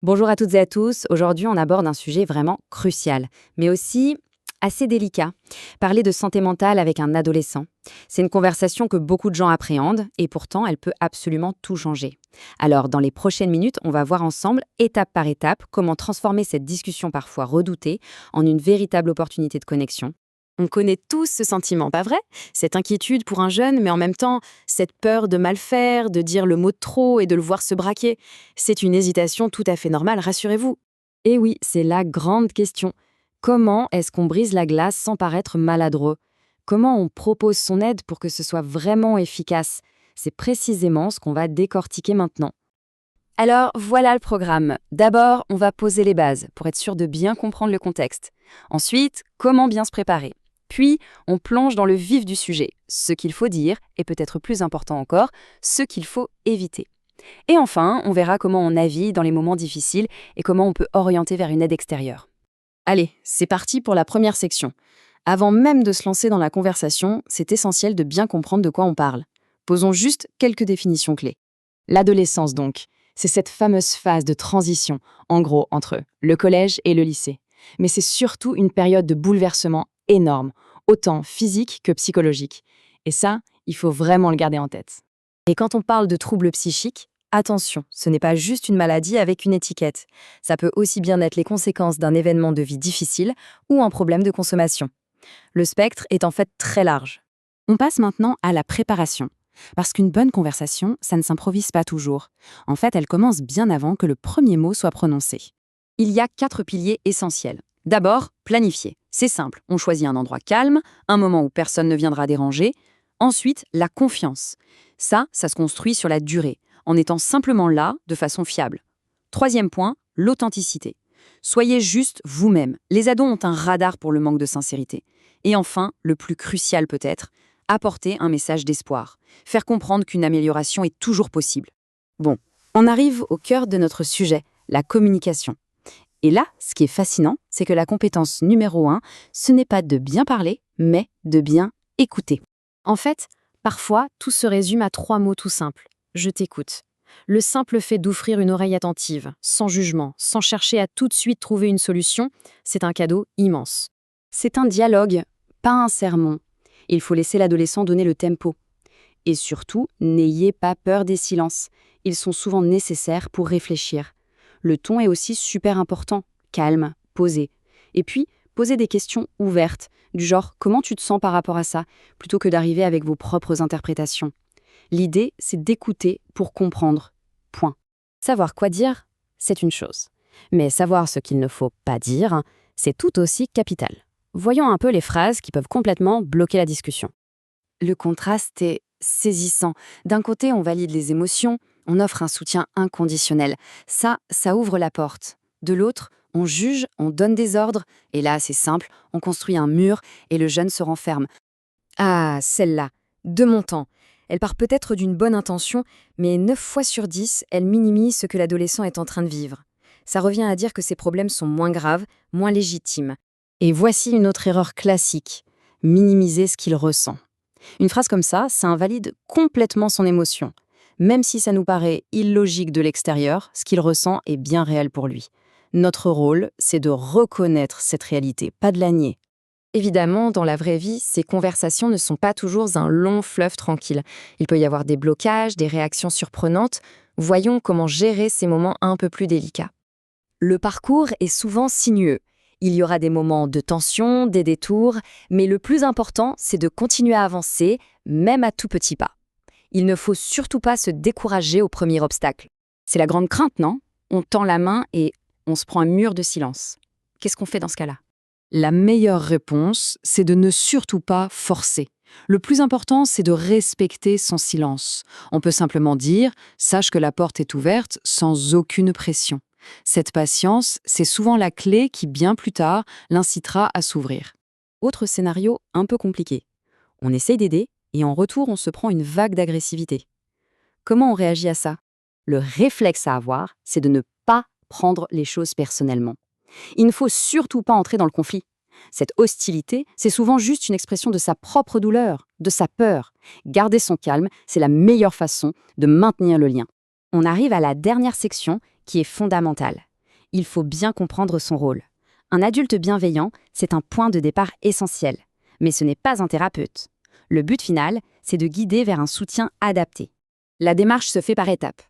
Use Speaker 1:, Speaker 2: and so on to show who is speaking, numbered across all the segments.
Speaker 1: Bonjour à toutes et à tous. Aujourd'hui, on aborde un sujet vraiment crucial, mais aussi assez délicat. Parler de santé mentale avec un adolescent. C'est une conversation que beaucoup de gens appréhendent et pourtant, elle peut absolument tout changer. Alors, dans les prochaines minutes, on va voir ensemble, étape par étape, comment transformer cette discussion parfois redoutée en une véritable opportunité de connexion. On connaît tous ce sentiment, pas vrai? Cette inquiétude pour un jeune, mais en même temps, cette peur de mal faire, de dire le mot de trop et de le voir se braquer. C'est une hésitation tout à fait normale, rassurez-vous. Et oui, c'est la grande question. Comment est-ce qu'on brise la glace sans paraître maladroit? Comment on propose son aide pour que ce soit vraiment efficace? C'est précisément ce qu'on va décortiquer maintenant. Alors, voilà le programme. D'abord, on va poser les bases pour être sûr de bien comprendre le contexte. Ensuite, comment bien se préparer. Puis, on plonge dans le vif du sujet, ce qu'il faut dire, et peut-être plus important encore, ce qu'il faut éviter. Et enfin, on verra comment on navigue dans les moments difficiles et comment on peut orienter vers une aide extérieure. Allez, c'est parti pour la première section. Avant même de se lancer dans la conversation, c'est essentiel de bien comprendre de quoi on parle. Posons juste quelques définitions clés. L'adolescence donc, c'est cette fameuse phase de transition, en gros, entre le collège et le lycée. Mais c'est surtout une période de bouleversement énorme, autant physique que psychologique. Et ça, il faut vraiment le garder en tête. Et quand on parle de troubles psychiques, attention, ce n'est pas juste une maladie avec une étiquette. Ça peut aussi bien être les conséquences d'un événement de vie difficile ou un problème de consommation. Le spectre est en fait très large. On passe maintenant à la préparation. Parce qu'une bonne conversation, ça ne s'improvise pas toujours. En fait, elle commence bien avant que le premier mot soit prononcé. Il y a 4 piliers essentiels. D'abord, planifier. C'est simple, on choisit un endroit calme, un moment où personne ne viendra déranger. Ensuite, la confiance. Ça se construit sur la durée, en étant simplement là de façon fiable. Troisième point, l'authenticité. Soyez juste vous-même. Les ados ont un radar pour le manque de sincérité. Et enfin, le plus crucial peut-être, apporter un message d'espoir. Faire comprendre qu'une amélioration est toujours possible. Bon, on arrive au cœur de notre sujet, la communication. Et là, ce qui est fascinant, c'est que la compétence numéro 1, ce n'est pas de bien parler, mais de bien écouter. En fait, parfois, tout se résume à 3 mots tout simples. Je t'écoute. Le simple fait d'offrir une oreille attentive, sans jugement, sans chercher à tout de suite trouver une solution, c'est un cadeau immense. C'est un dialogue, pas un sermon. Il faut laisser l'adolescent donner le tempo. Et surtout, n'ayez pas peur des silences. Ils sont souvent nécessaires pour réfléchir. Le ton est aussi super important, calme, posé. Et puis, posez des questions ouvertes, du genre « comment tu te sens par rapport à ça ?», plutôt que d'arriver avec vos propres interprétations. L'idée, c'est d'écouter pour comprendre. Point. Savoir quoi dire, c'est une chose. Mais savoir ce qu'il ne faut pas dire, c'est tout aussi capital. Voyons un peu les phrases qui peuvent complètement bloquer la discussion. Le contraste est saisissant. D'un côté, on valide les émotions, on offre un soutien inconditionnel. Ça ouvre la porte. De l'autre, on juge, on donne des ordres, et là, c'est simple, on construit un mur et le jeune se renferme. Ah, celle-là, de mon temps. Elle part peut-être d'une bonne intention, mais 9 fois sur 10, elle minimise ce que l'adolescent est en train de vivre. Ça revient à dire que ses problèmes sont moins graves, moins légitimes. Et voici une autre erreur classique, minimiser ce qu'il ressent. Une phrase comme ça invalide complètement son émotion. Même si ça nous paraît illogique de l'extérieur, ce qu'il ressent est bien réel pour lui. Notre rôle, c'est de reconnaître cette réalité, pas de la nier. Évidemment, dans la vraie vie, ces conversations ne sont pas toujours un long fleuve tranquille. Il peut y avoir des blocages, des réactions surprenantes. Voyons comment gérer ces moments un peu plus délicats. Le parcours est souvent sinueux. Il y aura des moments de tension, des détours, mais le plus important, c'est de continuer à avancer, même à tout petits pas. Il ne faut surtout pas se décourager au premier obstacle. C'est la grande crainte, non? On tend la main et on se prend un mur de silence. Qu'est-ce qu'on fait dans ce cas-là?
Speaker 2: La meilleure réponse, c'est de ne surtout pas forcer. Le plus important, c'est de respecter son silence. On peut simplement dire « sache que la porte est ouverte » sans aucune pression. Cette patience, c'est souvent la clé qui, bien plus tard, l'incitera à s'ouvrir.
Speaker 1: Autre scénario un peu compliqué. On essaye d'aider et en retour, on se prend une vague d'agressivité. Comment on réagit à ça? Le réflexe à avoir, c'est de ne pas prendre les choses personnellement. Il ne faut surtout pas entrer dans le conflit. Cette hostilité, c'est souvent juste une expression de sa propre douleur, de sa peur. Garder son calme, c'est la meilleure façon de maintenir le lien. On arrive à la dernière section qui est fondamentale, Il faut bien comprendre son rôle. Un adulte bienveillant, c'est un point de départ essentiel. Mais ce n'est pas un thérapeute. Le but final, c'est de guider vers un soutien adapté. La démarche se fait par étapes.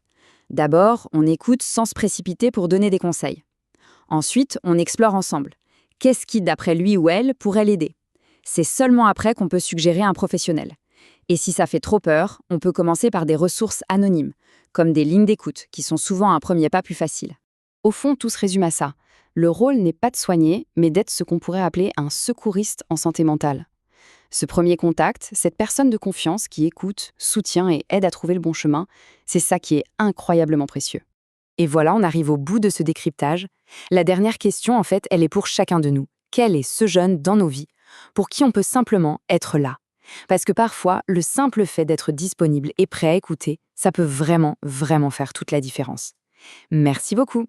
Speaker 1: D'abord, on écoute sans se précipiter pour donner des conseils. Ensuite, on explore ensemble. Qu'est-ce qui, d'après lui ou elle, pourrait l'aider? C'est seulement après qu'on peut suggérer un professionnel. Et si ça fait trop peur, on peut commencer par des ressources anonymes, comme des lignes d'écoute, qui sont souvent un premier pas plus facile. Au fond, tout se résume à ça. Le rôle n'est pas de soigner, mais d'être ce qu'on pourrait appeler un secouriste en santé mentale. Ce premier contact, cette personne de confiance qui écoute, soutient et aide à trouver le bon chemin, c'est ça qui est incroyablement précieux. Et voilà, on arrive au bout de ce décryptage. La dernière question, en fait, elle est pour chacun de nous. Quel est ce jeune dans nos vies pour qui on peut simplement être là? Parce que parfois, le simple fait d'être disponible et prêt à écouter, ça peut vraiment, vraiment faire toute la différence. Merci beaucoup.